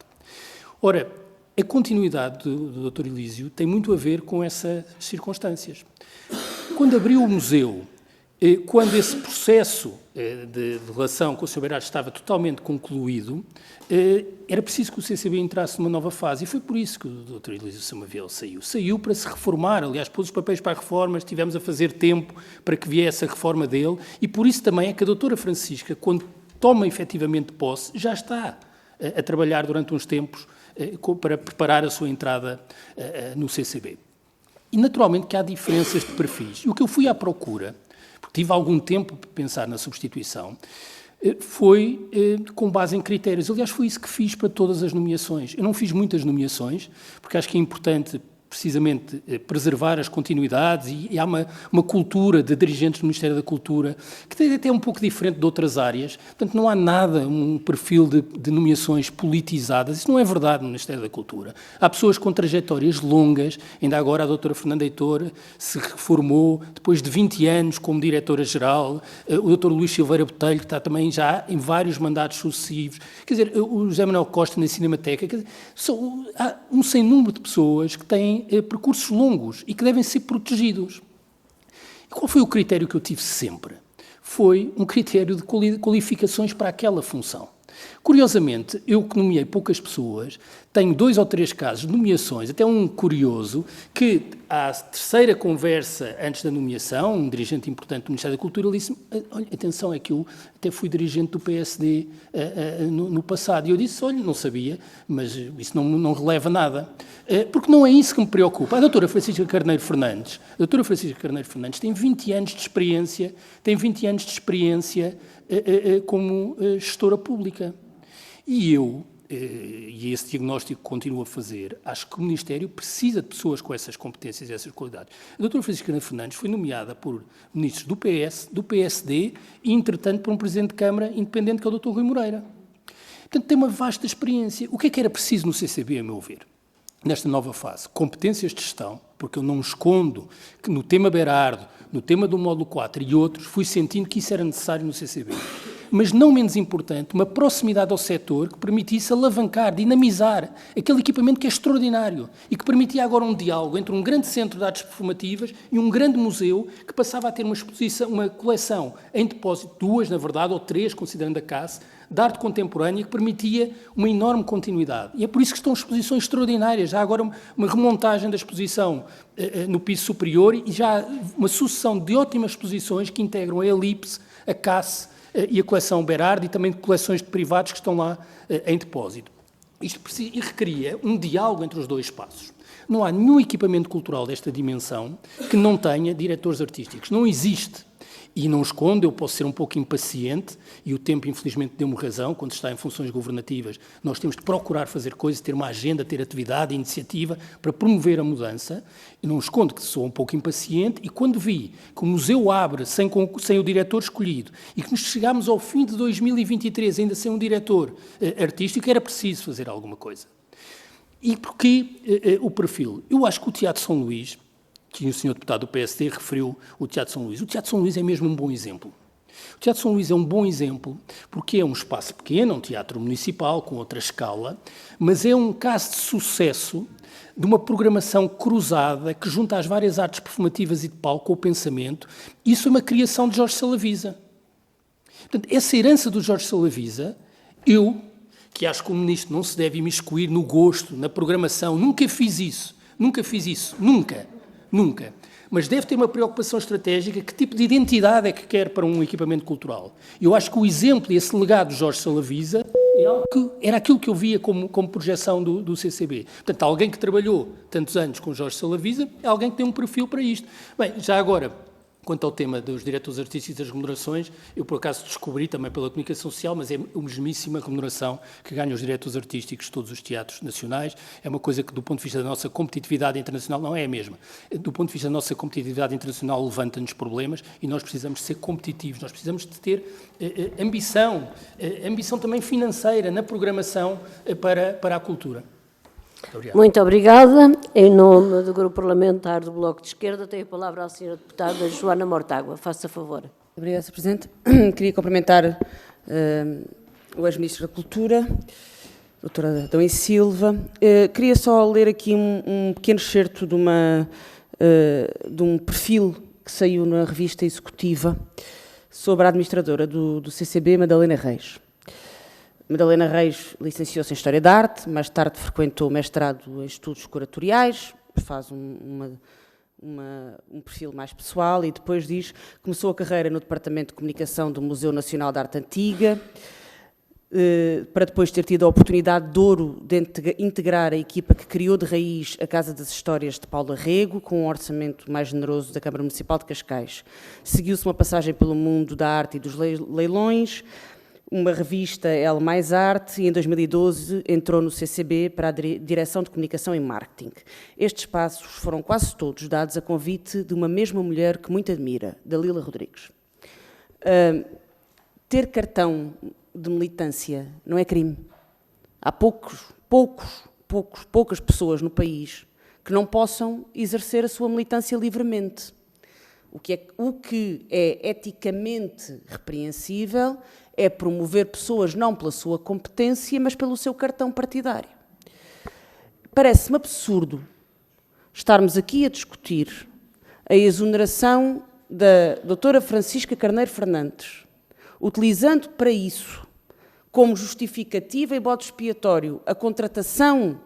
Ora, a continuidade do Dr. Elísio tem muito a ver com essas circunstâncias. Quando abriu o museu, quando esse processo de relação com o Sr. Berardo estava totalmente concluído, era preciso que o CCB entrasse numa nova fase. E foi por isso que o Dr. Elísio Somaviel saiu. Saiu para se reformar, aliás, pôs os papéis para a reforma, estivemos a fazer tempo para que viesse a reforma dele, e por isso também é que a doutora Francisca, quando toma efetivamente posse, já está a trabalhar durante uns tempos para preparar a sua entrada no CCB. E naturalmente que há diferenças de perfis. E o que eu fui à procura, porque tive algum tempo para pensar na substituição, foi com base em critérios. Aliás, foi isso que fiz para todas as nomeações. Eu não fiz muitas nomeações, porque acho que é importante precisamente preservar as continuidades, e há uma cultura de dirigentes do Ministério da Cultura que é até um pouco diferente de outras áreas. Portanto, não há nada, um perfil de nomeações politizadas. Isso não é verdade no Ministério da Cultura. Há pessoas com trajetórias longas. Ainda agora a doutora Fernanda Heitor se reformou depois de 20 anos como diretora-geral. O doutor Luís Silveira Botelho, que está também já em vários mandatos sucessivos. Quer dizer, o José Manuel Costa na Cinemateca. Quer dizer, há um sem número de pessoas que têm percursos longos e que devem ser protegidos. E qual foi o critério que eu tive sempre? Foi um critério de qualificações para aquela função. Curiosamente, eu que nomeei poucas pessoas, tenho 2 ou 3 casos de nomeações, até um curioso, que à terceira conversa antes da nomeação, um dirigente importante do Ministério da Cultura, ele disse: olha, atenção, é que eu até fui dirigente do PSD no passado. E eu disse: olha, não sabia, mas isso não releva nada. Porque não é isso que me preocupa. A doutora Francisca Carneiro Fernandes tem 20 anos de experiência, como gestora pública. E eu, e esse diagnóstico continuo a fazer, acho que o Ministério precisa de pessoas com essas competências e essas qualidades. A doutora Francisca Carneiro Fernandes foi nomeada por ministros do PS, do PSD e, entretanto, por um Presidente de Câmara independente, que é o doutor Rui Moreira. Portanto, tem uma vasta experiência. O que é que era preciso no CCB, a meu ver? Nesta nova fase, competências de gestão, porque eu não escondo que no tema Berardo, no tema do módulo 4 e outros, fui sentindo que isso era necessário no CCB. Mas, não menos importante, uma proximidade ao setor que permitisse alavancar, dinamizar aquele equipamento que é extraordinário e que permitia agora um diálogo entre um grande centro de artes performativas e um grande museu que passava a ter uma coleção em depósito, 2, na verdade, ou 3, considerando a CAS, de arte contemporânea, que permitia uma enorme continuidade. E é por isso que estão exposições extraordinárias. Já agora uma remontagem da exposição no piso superior e já uma sucessão de ótimas exposições que integram a Elipse, a CAS e a coleção Berardo, e também coleções de privados que estão lá em depósito. Isto requeria um diálogo entre os 2 espaços. Não há nenhum equipamento cultural desta dimensão que não tenha diretores artísticos. Não existe. E não escondo, eu posso ser um pouco impaciente, e o tempo, infelizmente, deu-me razão. Quando se está em funções governativas, nós temos de procurar fazer coisas, ter uma agenda, ter atividade, iniciativa, para promover a mudança. E não escondo que sou um pouco impaciente, e quando vi que o museu abre sem o diretor escolhido, e que nos chegámos ao fim de 2023 ainda sem um diretor artístico, era preciso fazer alguma coisa. E porquê o perfil? Eu acho que o Teatro São Luís, que o senhor deputado do PSD referiu o Teatro São Luís. O Teatro São Luís é mesmo um bom exemplo. O Teatro São Luís é um bom exemplo porque é um espaço pequeno, um teatro municipal com outra escala, mas é um caso de sucesso de uma programação cruzada que junta as várias artes performativas e de palco com o pensamento. Isso é uma criação de Jorge Salavisa. Portanto, essa herança do Jorge Salavisa, que acho que o ministro não se deve imiscuir no gosto, na programação, nunca fiz isso, nunca. Mas deve ter uma preocupação estratégica, que tipo de identidade é que quer para um equipamento cultural. Eu acho que o exemplo e esse legado de Jorge Salavisa era aquilo que eu via como projeção do CCB. Portanto, alguém que trabalhou tantos anos com Jorge Salavisa é alguém que tem um perfil para isto. Bem, já agora, quanto ao tema dos diretores artísticos e das remunerações, eu por acaso descobri também pela comunicação social, mas é a mesmíssima remuneração que ganham os diretores artísticos de todos os teatros nacionais. É uma coisa que, do ponto de vista da nossa competitividade internacional, não é a mesma. Do ponto de vista da nossa competitividade internacional, levanta-nos problemas e nós precisamos ser competitivos, nós precisamos de ter ambição também financeira na programação para a cultura. Muito obrigada. Em nome do Grupo Parlamentar do Bloco de Esquerda, tem a palavra a senhora deputada Joana Mortágua. Faça favor. Obrigada, Sr. Presidente. Queria cumprimentar o ex-ministro da Cultura, doutora Adão e Silva. Queria só ler aqui um pequeno excerto de um perfil que saiu na revista executiva sobre a administradora do CCB, Madalena Reis. Madalena Reis licenciou-se em História da Arte, mais tarde frequentou o mestrado em Estudos Curatoriais, faz um perfil mais pessoal e depois diz que começou a carreira no Departamento de Comunicação do Museu Nacional de Arte Antiga, para depois ter tido a oportunidade de ouro de integrar a equipa que criou de raiz a Casa das Histórias de Paulo Arrego, com um orçamento mais generoso da Câmara Municipal de Cascais. Seguiu-se uma passagem pelo mundo da arte e dos leilões, uma revista L Mais Arte, e em 2012 entrou no CCB para a Direção de Comunicação e Marketing. Estes passos foram quase todos dados a convite de uma mesma mulher que muito admira, Dalila Rodrigues. Ter cartão de militância não é crime. Há poucas pessoas no país que não possam exercer a sua militância livremente. O que é eticamente repreensível é promover pessoas não pela sua competência, mas pelo seu cartão partidário. Parece-me absurdo estarmos aqui a discutir a exoneração da doutora Francisca Carneiro Fernandes, utilizando para isso, como justificativa e bode expiatório, a contratação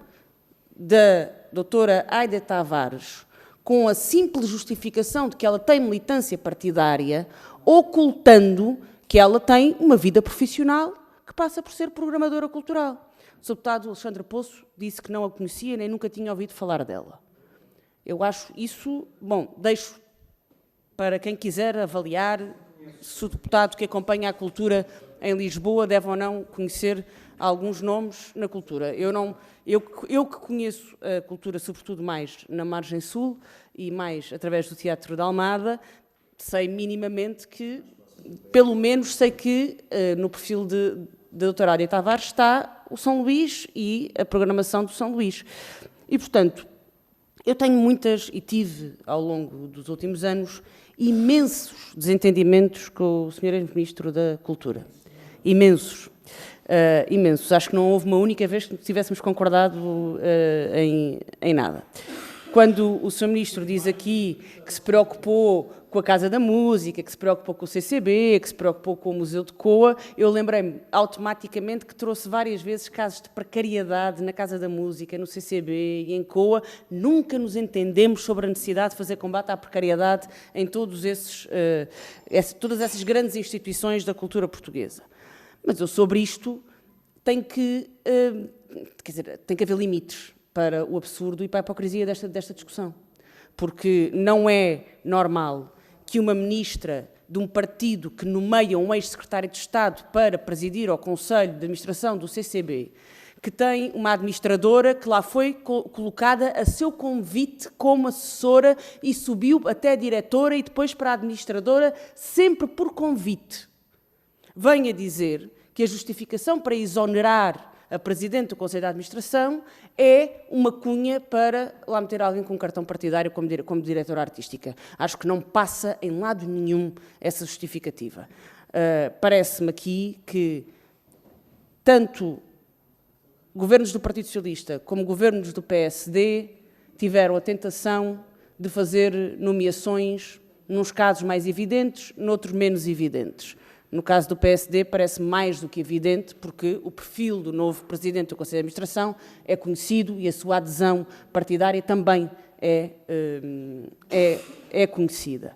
da doutora Aida Tavares, com a simples justificação de que ela tem militância partidária, ocultando que ela tem uma vida profissional que passa por ser programadora cultural. O Sr. Deputado Alexandre Poço disse que não a conhecia nem nunca tinha ouvido falar dela. Eu acho isso... Bom, deixo para quem quiser avaliar se o deputado que acompanha a cultura em Lisboa deve ou não conhecer alguns nomes na cultura. Eu que conheço a cultura, sobretudo mais na margem sul e mais através do Teatro da Almada, sei minimamente que, pelo menos sei que no perfil da doutora Aida Tavares está o São Luís e a programação do São Luís. E, portanto, eu tenho e tive ao longo dos últimos anos, imensos desentendimentos com o Sr. Ministro da Cultura. Imensos. Acho que não houve uma única vez que tivéssemos concordado em nada. Quando o Sr. Ministro diz aqui que se preocupou com a Casa da Música, que se preocupou com o CCB, que se preocupou com o Museu de Coa, eu lembrei-me automaticamente que trouxe várias vezes casos de precariedade na Casa da Música, no CCB e em Coa. Nunca nos entendemos sobre a necessidade de fazer combate à precariedade em todas essas grandes instituições da cultura portuguesa. Mas eu, sobre isto, tem que haver limites para o absurdo e para a hipocrisia desta discussão. Porque não é normal que uma ministra de um partido que nomeia um ex-secretário de Estado para presidir ao Conselho de Administração do CCB, que tem uma administradora que lá foi colocada a seu convite como assessora e subiu até diretora e depois para a administradora, sempre por convite, venha dizer que a justificação para exonerar a Presidente do Conselho de Administração é uma cunha para lá meter alguém com um cartão partidário como diretora artística. Acho que não passa em lado nenhum essa justificativa. Parece-me aqui que tanto governos do Partido Socialista como governos do PSD tiveram a tentação de fazer nomeações, nos casos mais evidentes, noutros menos evidentes. No caso do PSD, parece mais do que evidente, porque o perfil do novo Presidente do Conselho de Administração é conhecido e a sua adesão partidária também é conhecida.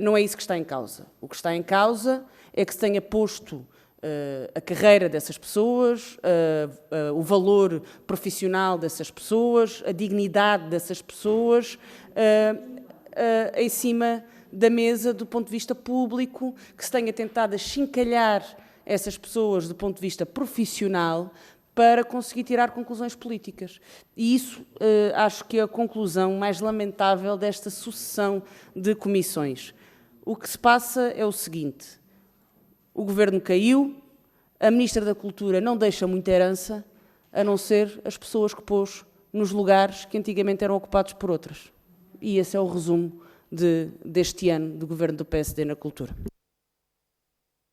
Não é isso que está em causa. O que está em causa é que se tenha posto a carreira dessas pessoas, o valor profissional dessas pessoas, a dignidade dessas pessoas em cima da mesa do ponto de vista público, que se tenha tentado achincalhar essas pessoas do ponto de vista profissional para conseguir tirar conclusões políticas. E isso acho que é a conclusão mais lamentável desta sucessão de comissões. O que se passa é o seguinte: o Governo caiu, a Ministra da Cultura não deixa muita herança, a não ser as pessoas que pôs nos lugares que antigamente eram ocupados por outras. E esse é o resumo deste ano do Governo do PSD na cultura.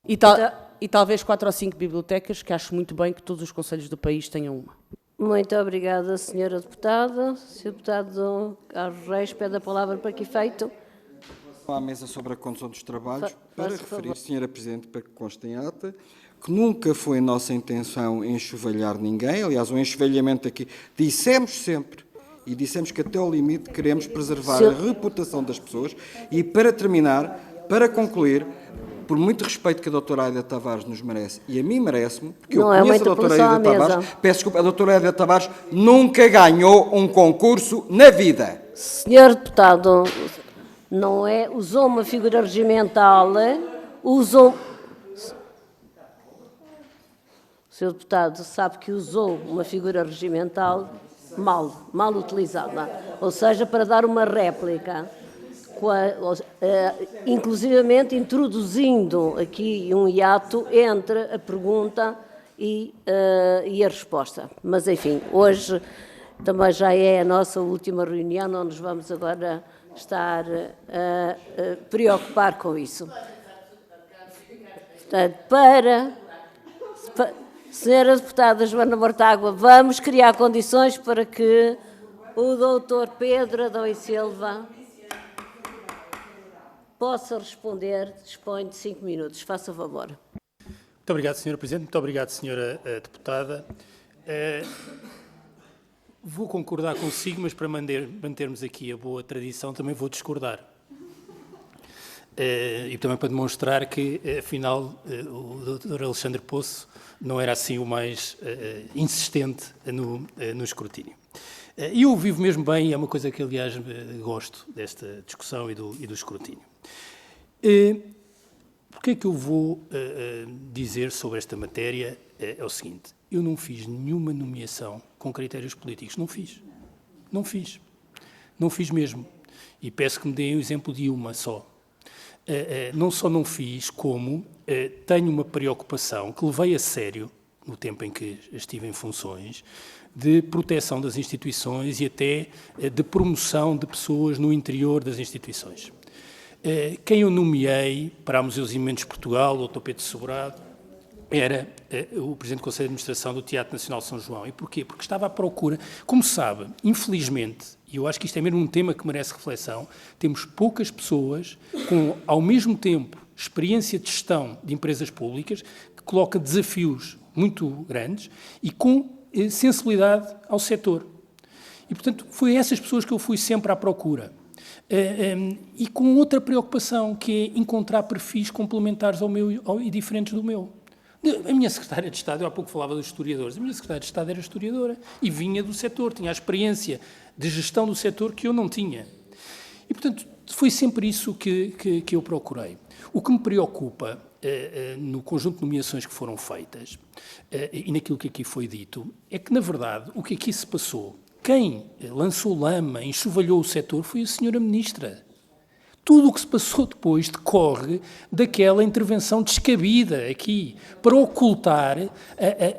E talvez 4 ou 5 bibliotecas, que acho muito bem que todos os concelhos do país tenham uma. Muito obrigada, Sra. Deputada. Sr. Deputado Carlos Reis pede a palavra para que efeito. À mesa sobre a condução dos trabalhos, para referir, Sra. Presidente, para que conste em ata, que nunca foi nossa intenção enxovalhar ninguém. Aliás, o enxovalhamento aqui, dissemos sempre, e dissemos que até ao limite queremos preservar a reputação das pessoas. E para terminar, para concluir, por muito respeito que a doutora Aida Tavares nos merece, e a mim merece-me, porque eu conheço a doutora Aida Tavares, peço desculpa, a doutora Aida Tavares nunca ganhou um concurso na vida. Senhor Deputado, não é, usou uma figura regimental, usou... O Sr. Deputado sabe que usou uma figura regimental mal utilizada, ou seja, para dar uma réplica, inclusivamente introduzindo aqui um hiato entre a pergunta e a resposta. Mas, enfim, hoje também já é a nossa última reunião, não nos vamos agora estar a preocupar com isso. Portanto, Senhora Deputada Joana Mortágua, vamos criar condições para que o doutor Pedro Adão e Silva possa responder. Dispõe de 5 minutos. Faça favor. Muito obrigado, Sra. Presidente. Muito obrigado, Sra. Deputada. Vou concordar consigo, mas para mantermos aqui a boa tradição também vou discordar. E também para demonstrar que, afinal, o Dr. Alexandre Poço não era assim o mais insistente no escrutínio. E eu vivo mesmo bem, é uma coisa que, aliás, gosto desta discussão e do escrutínio. O que é que eu vou dizer sobre esta matéria? É o seguinte: eu não fiz nenhuma nomeação com critérios políticos. Não fiz. Não fiz mesmo. E peço que me deem o exemplo de uma só. Não só não fiz, como tenho uma preocupação que levei a sério no tempo em que estive em funções, de proteção das instituições e até de promoção de pessoas no interior das instituições. Quem eu nomeei para a Museus Imensos de Portugal, o Dr. Pedro Sobrado, era o Presidente do Conselho de Administração do Teatro Nacional de São João. E porquê? Porque estava à procura, como sabe, infelizmente, e eu acho que isto é mesmo um tema que merece reflexão, temos poucas pessoas com, ao mesmo tempo, experiência de gestão de empresas públicas, que coloca desafios muito grandes e com sensibilidade ao setor. E, portanto, foi essas pessoas que eu fui sempre à procura. E com outra preocupação, que é encontrar perfis complementares ao meu e diferentes do meu. A minha secretária de Estado, eu há pouco falava dos historiadores, a minha secretária de Estado era historiadora e vinha do setor, tinha a experiência de gestão do setor que eu não tinha. E, portanto, Foi sempre isso que eu procurei. O que me preocupa no conjunto de nomeações que foram feitas e naquilo que aqui foi dito, é que, na verdade, o que aqui se passou, quem lançou lama, enxovalhou o setor, foi a senhora Ministra. Tudo o que se passou depois decorre daquela intervenção descabida aqui, para ocultar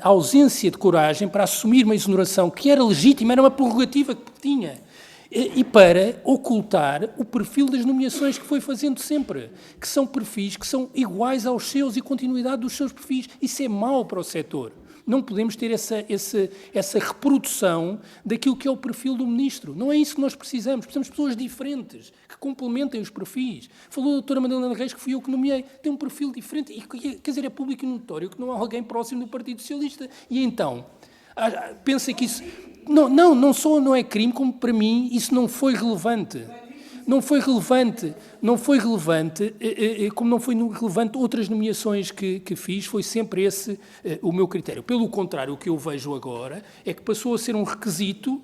a ausência de coragem para assumir uma exoneração que era legítima, era uma prerrogativa que tinha, e para ocultar o perfil das nomeações que foi fazendo sempre, que são perfis que são iguais aos seus e continuidade dos seus perfis. Isso é mau para o setor. Não podemos ter essa reprodução daquilo que é o perfil do Ministro. Não é isso que nós precisamos. Precisamos de pessoas diferentes, que complementem os perfis. Falou a doutora Madalena Reis, que fui eu que nomeei. Tem um perfil diferente. E, quer dizer, é público e notório que não há alguém próximo do Partido Socialista. E então, pensa que isso... Não só não é crime, como para mim isso não foi relevante. Não foi relevante, como não foi relevante outras nomeações que fiz, foi sempre esse o meu critério. Pelo contrário, o que eu vejo agora é que passou a ser um requisito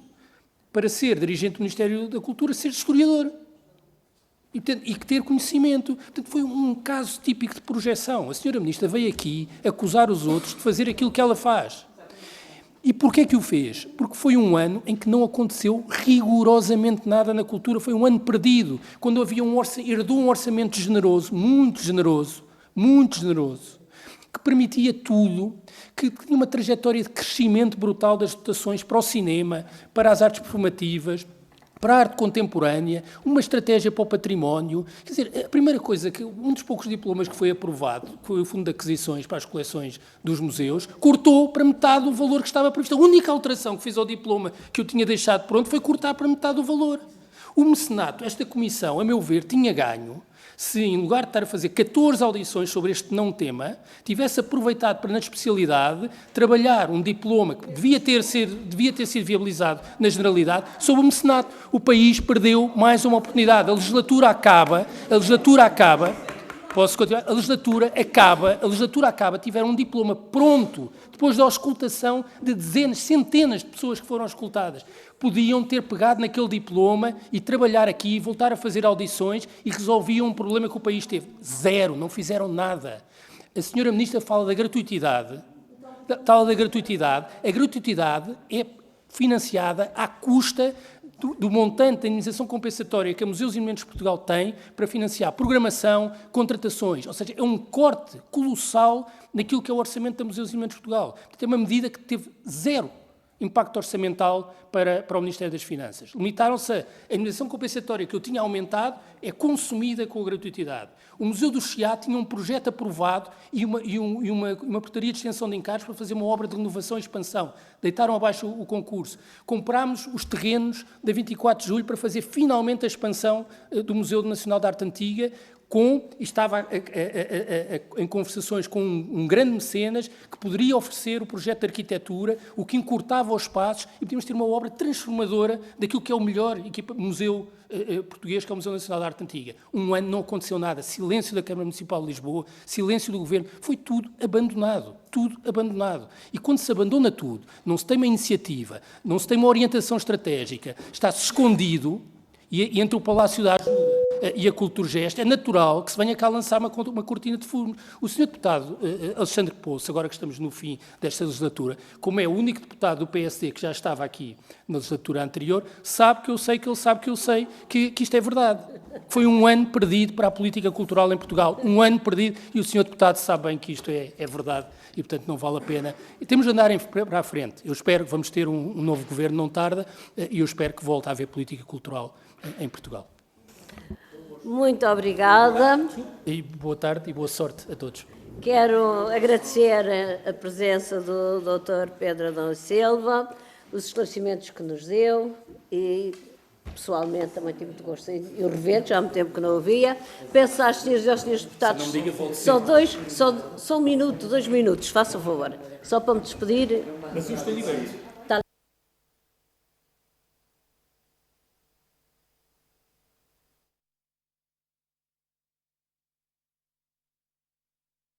para ser dirigente do Ministério da Cultura, ser historiador e que ter conhecimento. Portanto, foi um caso típico de projeção. A senhora Ministra veio aqui acusar os outros de fazer aquilo que ela faz. E porquê que o fez? Porque foi um ano em que não aconteceu rigorosamente nada na cultura, foi um ano perdido, quando havia herdou um orçamento generoso, muito generoso, que permitia tudo, que tinha uma trajetória de crescimento brutal das dotações para o cinema, para as artes performativas, para a arte contemporânea, uma estratégia para o património. Quer dizer, a primeira coisa, que um dos poucos diplomas que foi aprovado, que foi o Fundo de Aquisições para as coleções dos museus, cortou para metade o valor que estava previsto. A única alteração que fez ao diploma que eu tinha deixado pronto foi cortar para metade o valor. O mecenato, esta comissão, a meu ver, tinha ganho se, em lugar de estar a fazer 14 audições sobre este não tema, tivesse aproveitado para, na especialidade, trabalhar um diploma que devia ter sido viabilizado na generalidade sobre o mecenato. O país perdeu mais uma oportunidade. A legislatura acaba, posso continuar? A legislatura acaba, tiveram um diploma pronto, depois da auscultação de dezenas, centenas de pessoas que foram auscultadas. Podiam ter pegado naquele diploma e trabalhar aqui, voltar a fazer audições e resolviam um problema que o país teve. Zero, não fizeram nada. A senhora Ministra fala da gratuitidade. A gratuitidade é financiada à custa do montante da indenização compensatória que a Museus e Monumentos de Portugal tem para financiar programação, contratações. Ou seja, é um corte colossal naquilo que é o orçamento da Museus e Monumentos de Portugal. É uma medida que teve zero impacto orçamental para o Ministério das Finanças. Limitaram-se a indenização compensatória que eu tinha aumentado é consumida com a gratuitidade. O Museu do Chiado tinha um projeto aprovado e uma portaria de extensão de encargos para fazer uma obra de renovação e expansão. Deitaram abaixo o concurso. Comprámos os terrenos da 24 de Julho para fazer finalmente a expansão do Museu Nacional de Arte Antiga, estava em conversações com um grande mecenas que poderia oferecer o projeto de arquitetura, o que encurtava os espaços e podíamos ter uma obra transformadora daquilo que é o melhor museu português, que é o Museu Nacional de Arte Antiga. Um ano não aconteceu nada. Silêncio da Câmara Municipal de Lisboa, silêncio do Governo. Foi tudo abandonado. E quando se abandona tudo, não se tem uma iniciativa, não se tem uma orientação estratégica, está-se escondido e entre o Palácio da Ajuda e a Culturgest, é natural que se venha cá lançar uma cortina de fumo. O Sr. Deputado Alexandre Poço, agora que estamos no fim desta legislatura, como é o único deputado do PSD que já estava aqui na legislatura anterior, sabe que eu sei que isto é verdade. Foi um ano perdido para a política cultural em Portugal. Um ano perdido, e o Sr. Deputado sabe bem que isto é verdade e, portanto, não vale a pena. E temos de andar para a frente. Eu espero que vamos ter um novo governo, não tarda, e eu espero que volte a haver política cultural em Portugal. Muito obrigada. E boa tarde e boa sorte a todos. Quero agradecer a presença do Dr. Pedro Adão Silva, os esclarecimentos que nos deu e, pessoalmente, também tive muito gosto em o rever, já há muito tempo que não o via. Peço às senhoras e aos senhores deputados, só um minuto, 2 minutos, faça o favor, só para me despedir. Mas eu estou liberto.